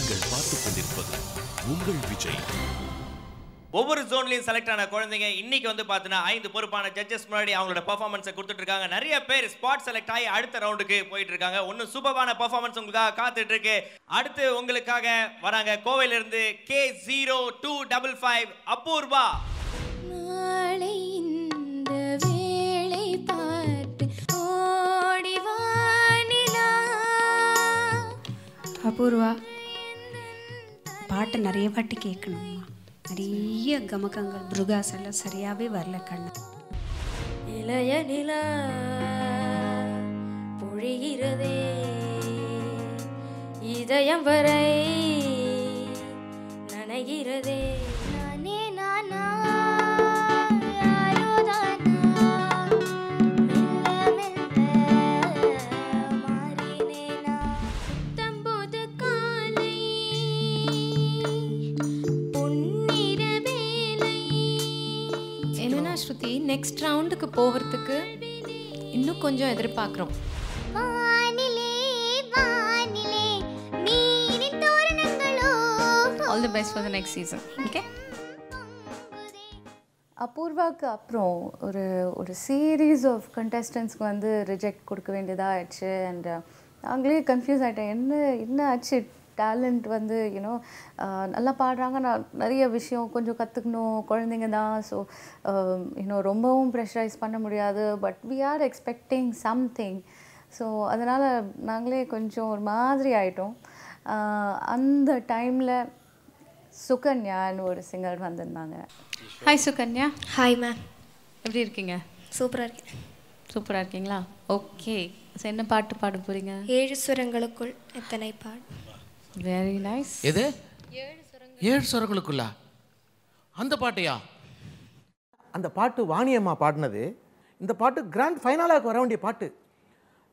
நீங்கள் பார்த்துக் கொண்டிருப்பது உங்கள் விஜய். ஒவ்வொரு ஜோன்லயும் செலக்ட் ஆன குழந்தைங்க இன்னைக்கு வந்து பார்த்தீங்கன்னா 5 பொறுப்பான ஜட்ஜஸ் முன்னாடி அவங்களோட பெர்ஃபார்மன்ஸை கொடுத்துட்டு இருக்காங்க. நிறைய பேர் ஸ்பாட் செலக்ட் ஆகி அடுத்த ரவுண்டுக்கு போயிட்டு இருக்காங்க. இன்னும் சூப்பரான பெர்ஃபார்மன்ஸ் உங்களுக்காக காத்துட்டு இருக்கு. அடுத்து உங்களுக்காக வராங்க கோவையில இருந்து K0255 அபூர்வா. நாளை இந்த வேளை பார்த்து ஓடி வானிலா. அபூர்வா, பாட்டு நிறைய பாட்டு கேட்கணும்மா. நிறைய கமகங்கள் புருகாஸ் எல்லாம் சரியாகவே வரல கண்ணு. இளைய நிலா பொழிகிறதே இதயம் வரை நனைகிறதே. நானே நானா யாரோ தானா மெல்ல மெல்ல மாறினேனா. தம்போது காலை பொன்னிற வேலை. என்னன்னா ஸ்ருதி, நெக்ஸ்ட் ரவுண்டுக்கு போகிறதுக்கு இன்னும் கொஞ்சம் எதிர்பார்க்குறோம். வானிலே வானிலே மீனின் தோரணங்களோ. All the best for the next season. Okay. அபூர்வாவுக்கு அப்புறம் ஒரு ஒரு சீரீஸ் ஆஃப் கண்டஸ்டன்ஸ்க்கு வந்து ரிஜெக்ட் கொடுக்க வேண்டியதாக ஆயிடுச்சு. அண்ட் நாங்களே கன்ஃபியூஸ் ஆகிட்டேன், என்ன ஆச்சு. டேலண்ட் வந்து யூனோ நல்லா பாடுறாங்க, நான் நிறைய விஷயம் கொஞ்சம் கற்றுக்கணும், குழந்தைங்க தான். ஸோ இன்னும் ரொம்பவும் ப்ரெஷரைஸ் பண்ண முடியாது. But we are expecting something. So அதனால் நாங்களே கொஞ்சம் ஒரு மாதிரி ஆகிட்டோம். அந்த டைமில் சுகன்யான்னு ஒரு சிங்கர் வந்திருந்தாங்க. ஹாய் சுகன்யா. ஹாய் மேம், எப்படி இருக்கீங்க? சூப்பராக இருக்கேன். சூப்பராக இருக்கீங்களா? ஓகே. ஸோ என்ன பாட்டு பாட போகிறீங்க? 7 சுரங்களுக்குள் எத்தனை பாடு. Very nice. எது 7 சுரங்களுக்குள்ளா? அந்த பாட்டையா? அந்த பாட்டு வாணியம்மா பாடினது. இந்த பாட்டு கிராண்ட் ஃபைனலாக வர வேண்டிய பாட்டு.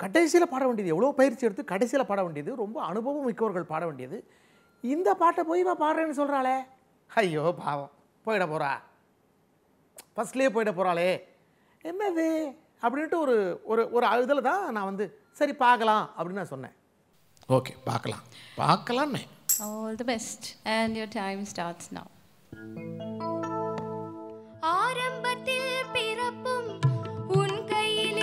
கடைசியில் பாட வேண்டியது, எவ்வளோ பயிற்சி எடுத்து கடைசியில் பாட வேண்டியது, ரொம்ப அனுபவம் மிக்கவர்கள் பாட வேண்டியது. இந்த பாட்டை போய் பாடுறேன்னு சொல்கிறாளே, ஐயோ பாவம், போயிட போகிறா, ஃபஸ்ட்லேயே போயிட போகிறாளே, என்னது அப்படின்ட்டு ஒரு ஒரு ஒரு இதில் தான் நான் வந்து சரி பார்க்கலாம் அப்படின்னு நான் சொன்னேன். ஓகே, பார்க்கலான்னு. All the best and your time starts நவ. ஆரம்பத்தில் பிறப்பும் உன் கையில்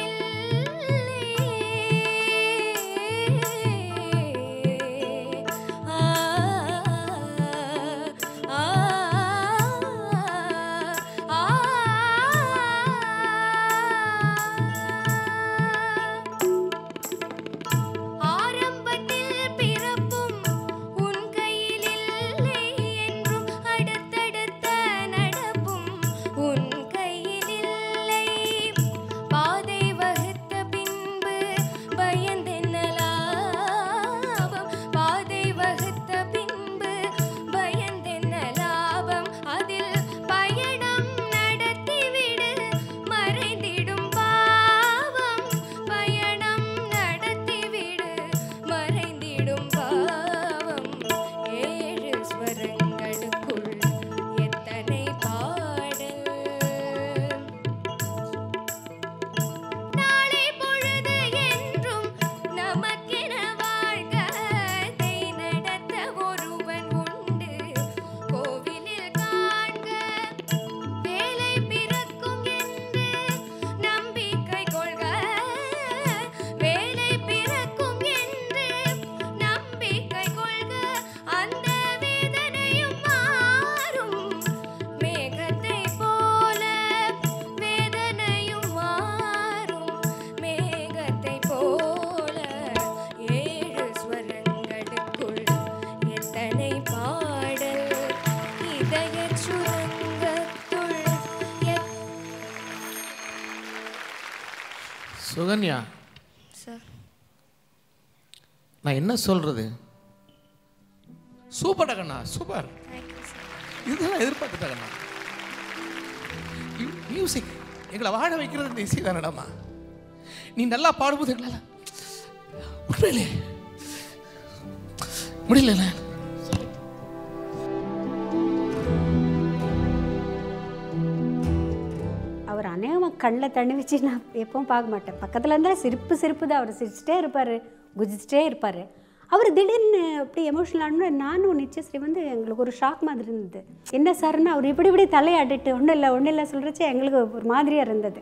சுகன்யா, சார் நான் என்ன சொல்றது? சூப்பர் கண்ணா, சூப்பர். இதுதான் எதிர்பார்த்துட்டா கண்ணா. மியூசிக் எங்களை வாழ வைக்கிறது இந்த இசை தானடாமா. நீ நல்லா பாடும்போது எங்களால் உண்மையிலே முடியல. அவர் அநேகமாக கண்ணில் தண்ணி வச்சு நான் எப்பவும் பார்க்க மாட்டேன். பக்கத்தில் இருந்தால் சிரிப்பு தான். அவர் சிரிச்சிட்டே இருப்பார், குதிச்சிட்டே இருப்பார். அவர் திடீர்னு அப்படி எமோஷனல் ஆனோட நானும் நிச்சயஸ்ரீ வந்து எங்களுக்கு ஒரு ஷாக் மாதிரி இருந்தது. என்ன சார்னா அவர் இப்படி தலையாடிட்டு ஒன்றும் இல்லை சொல்கிறச்சே எங்களுக்கு ஒரு மாதிரியாக இருந்தது.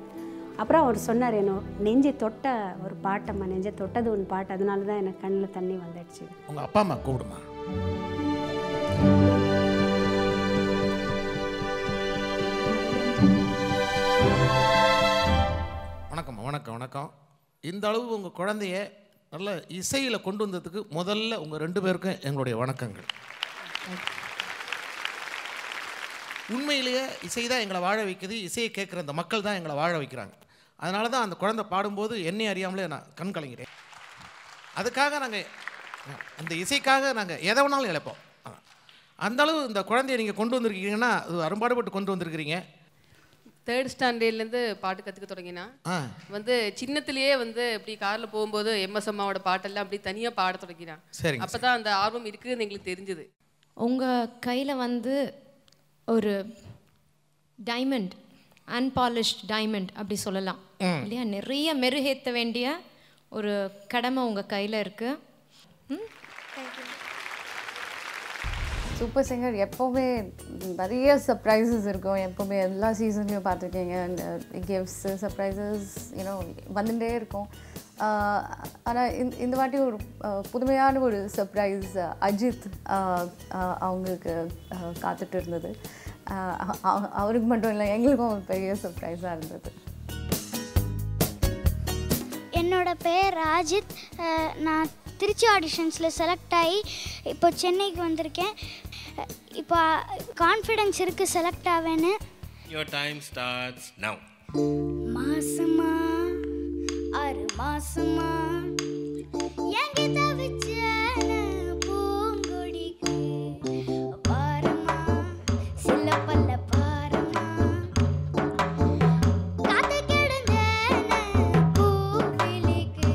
அப்புறம் அவர் சொன்னார், என்ன நெஞ்சு தொட்ட ஒரு பாட்டம்மா, நெஞ்சை தொட்டது ஒன்று பாட்டு, அதனால தான் எனக்கு கண்ணில் தண்ணி வந்துடுச்சு. உங்கள் அப்பா அம்மா கூப்பிடுமா? வணக்கம்மா. வணக்கம். இந்த அளவு உங்கள் குழந்தைய நல்ல இசையில் கொண்டு வந்ததுக்கு முதல்ல உங்கள் 2 பேருக்கும் எங்களுடைய வணக்கங்கள். உண்மையிலேயே இசை தான் எங்களை வாழ வைக்குது. இசையை கேட்குற அந்த மக்கள் தான் எங்களை வாழ வைக்கிறாங்க. அதனால தான் அந்த குழந்தை பாடும்போது என்னை அறியாமலே நான் கண் கலங்கிறேன். அதுக்காக நாங்கள் அந்த இசைக்காக நாங்கள் எதை வேணாலும் இழப்போம். அந்த அளவு இந்த குழந்தைய நீங்கள் கொண்டு வந்திருக்கீங்கன்னா அது அரும்பாடுபட்டு கொண்டு வந்திருக்கிறீங்க. 3rd ஸ்டாண்டர்ட்லேருந்து பாட்டு கற்றுக்க தொடங்கினா வந்து சின்னத்திலேயே வந்து இப்படி காரில் போகும்போது எம்எஸ் அம்மாவோட பாட்டெல்லாம் அப்படி தனியாக பாட தொடங்கினான். சரி, அப்போ தான் அந்த ஆர்வம் இருக்குதுன்னு எங்களுக்கு தெரிஞ்சுது. உங்கள் கையில் வந்து ஒரு டைமண்ட், அன்பாலிஷ்ட் டைமண்ட் அப்படி சொல்லலாம் இல்லையா? நிறைய மெருகேற்ற வேண்டிய ஒரு கடமை உங்கள் கையில் இருக்குது. சூப்பர் சிங்கர் எப்போவுமே நிறைய சர்ப்ரைசஸ் இருக்கும். எப்போவுமே எல்லா சீசன்லையும் பார்த்துருக்கீங்க. கிஃப்ட்ஸு, சர்ப்ரைசஸ் வந்துட்டே இருக்கும். ஆனால் இந்த வாட்டி ஒரு புதுமையான ஒரு சர்ப்ரைஸ் அஜித் அவங்களுக்கு காத்துட்டு இருந்தது. அவருக்கு மட்டும் இல்லை, எங்களுக்கும் ஒரு பெரிய சர்ப்ரைஸாக இருந்தது. என்னோட பேர் அஜித். நான் திருச்சி ஆடிஷன்ஸில் செலக்ட் ஆகி இப்போ சென்னைக்கு வந்திருக்கேன். இப்போ கான்ஃபிடென்ஸ் இருக்குது select ஆவேன்னு. Your time starts now. மாசமா 6 மாசமா என்கிட்ட வச்ச பூங்கொடிக்கு பாரமா சில பல்ல பாரமா காத்து கிடந்தேன பூவிலிக்கு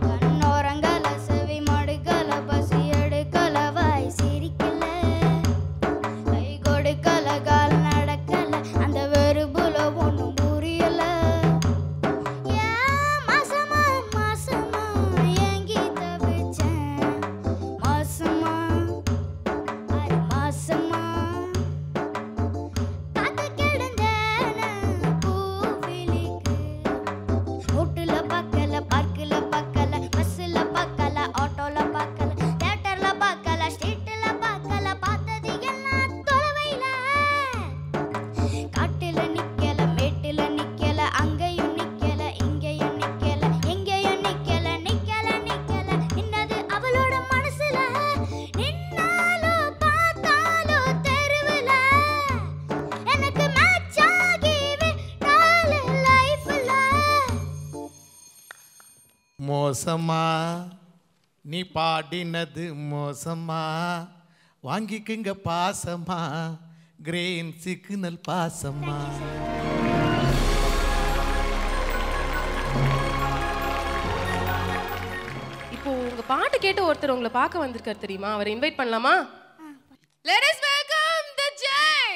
கண்ணோரங்கல செவி மடுக்கல பசி எடுக்கல வாய் சிரிக்கல கை கொடுக்கல கால் நடக்கல அந்த வெறுபுல ஒன்றும் புரியல. மோசமா நீ பாடினது மோசமா, வாங்கிக்குங்க பாசமா, கிரேன் சிக்னல் பாசமா. இப்போ உங்க பாட்டு கேட்டு ஒருத்தர் உங்களை பார்க்க வந்திருக்காரு தெரியுமா? அவரை இன்வைட் பண்ணலாமா? Let us welcome the Jay.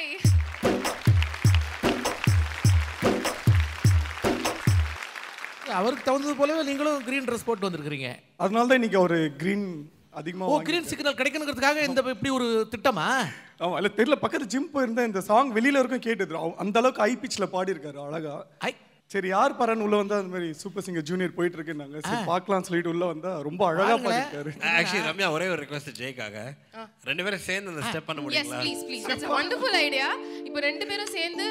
அவருக்கு தகுந்தது போலவே நீங்களும் கிரீன் ட்ரெஸ் போட்டு வந்திருக்கிறீங்க. அதனால தான் இன்னைக்கு ஒரு கிரீன் அதிகமாக. ஓ, கிரீன் சிக்னல் கிடைக்கணுங்கிறதுக்காக இந்த இப்படி ஒரு திட்டமா? ஆமாம், இல்லை தெரியல. பக்கத்து ஜிம் போயிருந்தேன், இந்த சாங் வெளியில வரைக்கும் கேட்டது. அந்த அளவுக்கு ஹை பிச்சில் பாடியிருக்காரு அழகா. சரி, யார் பாருன்னு உள்ள வந்தா அந்த மாதிரி சூப்பர் சிங்கர் ஜூனியர் போயிட்டு இருக்குன்னாங்க. சரி பார்க்கலாம்னு சொல்லிட்டு உள்ள வந்தா ரொம்ப அழகா பாடிருக்காரு. ஆக்சுவலி ரம்யா, ஒரே ஒரு ரிக்வெஸ்ட் ஜெய்க்காக, 2 பேரும் சேர்ந்து அந்த ஸ்டெப் பண்ண முடியுங்களா? Yes, please, please. That's a wonderful idea. இப்போ 2 பேரும் சேர்ந்து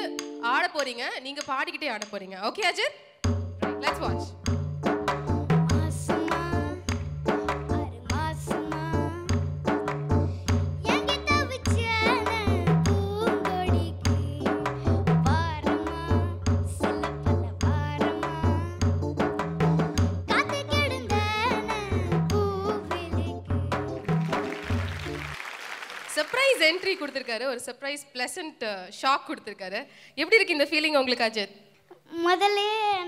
ஆட போறீங்க, நீங்க பாடிக்கிட்டே ஆட போறீங்க. Okay Ajith? Let's watch. Surprise entry கொடுத்திருக்காரு, ஒரு சர்ப்ரைஸ் பிளசன்ட் ஷாக் கொடுத்திருக்காரு. எப்படி இருக்கு இந்த ஃபீலிங் உங்களுக்கு அஜித்? முதல்ல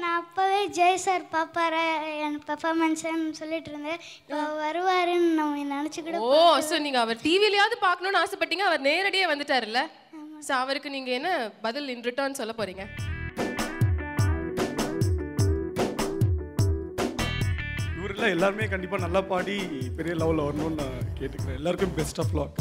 நான் அப்போவே ஜெய் சார் பாப்பாரா என் பெர்ஃபார்மன்ஸ்ன்னு சொல்லிட்டு இருந்தேன். இப்போ வருவாருன்னு நம்ம நினச்சிக்கிட்டு. ஓ, ஸோ நீங்கள் அவர் டிவிலையாவது பார்க்கணுன்னு ஆசைப்பட்டீங்க, அவர் நேரடியாக வந்துட்டார்ல. ஸோ அவருக்கு நீங்கள் என்ன பதில் இன் ரிட்டர்ன் சொல்ல போகிறீங்க? இவர் இல்லை எல்லாருமே கண்டிப்பாக நல்லா பாடி பெரிய லெவலில் வரணும்னு நான் கேட்டுக்கிறேன். எல்லாருக்கும் பெஸ்ட் ஆஃப் லாக்.